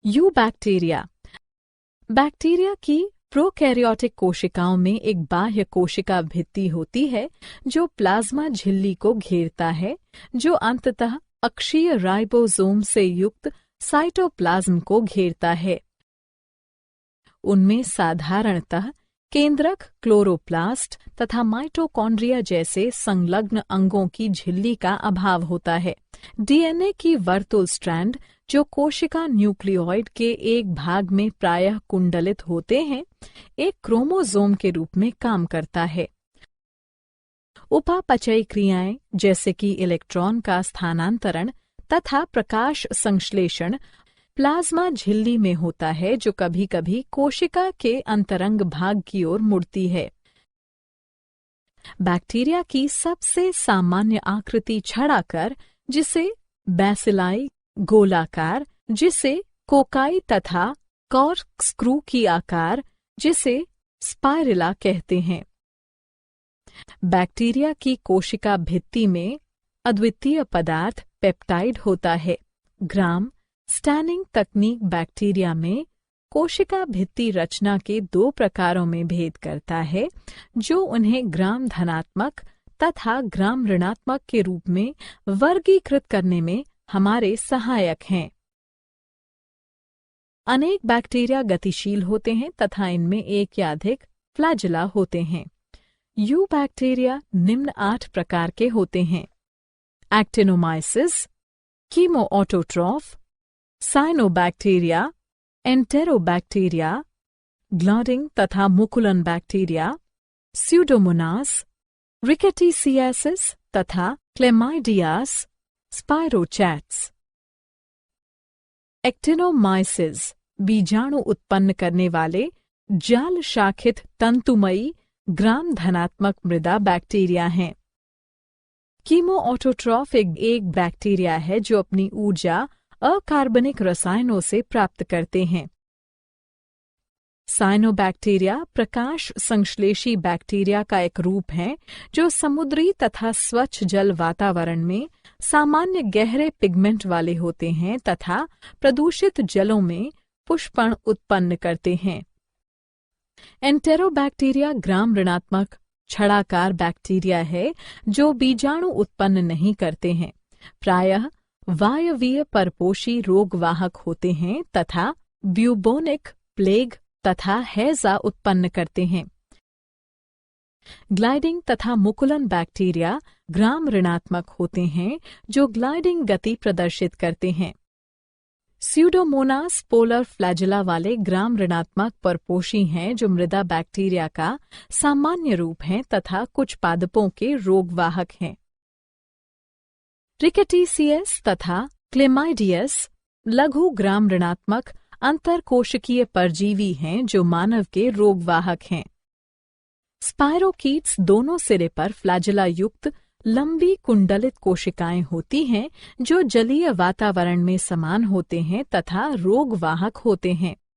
Eubacteria. Bacteria की prokaryotic कोशिकाओं में एक बाह्य कोशिका भित्ति होती है जो प्लाज्मा झिल्ली को घेरता है, जो अंततः अक्षीय राइबोसोम से युक्त साइटोप्लाज्म को घेरता है। उनमें साधारणतः केंद्रक, क्लोरोप्लास्ट तथा माइटोकॉन्ड्रिया जैसे संलग्न अंगों की झिल्ली का अभाव होता है। डीएनए की वर्तुल स्ट्रैंड, जो कोशिका न्यूक्लियोइड के एक भाग में प्रायः कुंडलित होते हैं, एक क्रोमोसोम के रूप में काम करता है। उपापचयी क्रियाएं जैसे कि इलेक्ट्रॉन का स्थानांतरण तथा प्रकाश संश्लेषण प्लाज्मा झिल्ली में होता है, जो कभी कभी कोशिका के अंतरंग भाग की ओर मुड़ती है। बैक्टीरिया की सबसे सामान्य आकृति छड़ाकर, जिसे बैसिलाई गोलाकार, जिसे कोकाई तथा कॉर्कस्क्रू की आकार, जिसे स्पाइरला कहते हैं। बैक्टीरिया की कोशिका भित्ति में अद्वितीय पदार्थ पेप्टाइड होता है। ग्राम स्टैनिंग तकनीक बैक्टीरिया में कोशिका भित्ति रचना के दो प्रकारों में भेद करता है, जो उन्हें ग्राम धनात्मक तथा ग्राम ऋणात्मक के रूप में वर्गीकृत करने में हमारे सहायक हैं। अनेक बैक्टीरिया गतिशील होते हैं तथा इनमें एक या अधिक फ्लैजेला होते हैं। यूबैक्टीरिया निम्न 8 प्रकार के होते हैं: एक्टिनोमाइसिस, कीमोऑटोट्रॉफ, साइनोबैक्टीरिया, एंटेरोबैक्टीरिया, ग्लाडिंग तथा मुकुलन बैक्टीरिया, स्यूडोमोनास, रिकेटिसियासिस तथा क्लेमाइडियास, स्पाइरोचैट्स। एक्टिनोमाइसिस बीजाणु उत्पन्न करने वाले जाल शाखित तंतुमयी ग्राम धनात्मक मृदा बैक्टीरिया हैं। कीमोऑटोट्रॉफ एक बैक्टीरिया है जो अपनी ऊर्जा अकार्बनिक रसायनों से प्राप्त करते हैं। साइनोबैक्टीरिया प्रकाश संश्लेषी बैक्टीरिया का एक रूप है जो समुद्री तथा स्वच्छ जल वातावरण में सामान्य गहरे पिगमेंट वाले होते हैं तथा प्रदूषित जलों में पुष्पण उत्पन्न करते हैं। एंटेरोबैक्टीरिया ग्राम ऋणात्मक छड़ाकार बैक्टीरिया है जो बीजाणु उत्पन्न नहीं करते हैं, प्रायः वायवीय परपोषी रोगवाहक होते हैं तथा ब्यूबोनिक प्लेग तथा हैजा उत्पन्न करते हैं। ग्लाइडिंग तथा मुकुलन बैक्टीरिया ग्राम ऋणात्मक होते हैं जो ग्लाइडिंग गति प्रदर्शित करते हैं। स्यूडोमोनास पोलर फ्लैजेला वाले ग्राम ऋणात्मक परपोषी हैं जो मृदा बैक्टीरिया का सामान्य रूप हैं तथा कुछ पादपों के रोगवाहक हैं। रिकेटिसियस तथा क्लेमाइडियस लघु ग्राम ऋणात्मक अंतरकोशिकीय परजीवी हैं जो मानव के रोगवाहक हैं। स्पाइरोकीट्स दोनों सिरे पर फ्लैजेला युक्त लंबी कुंडलित कोशिकाएं होती हैं जो जलीय वातावरण में समान होते हैं तथा रोगवाहक होते हैं।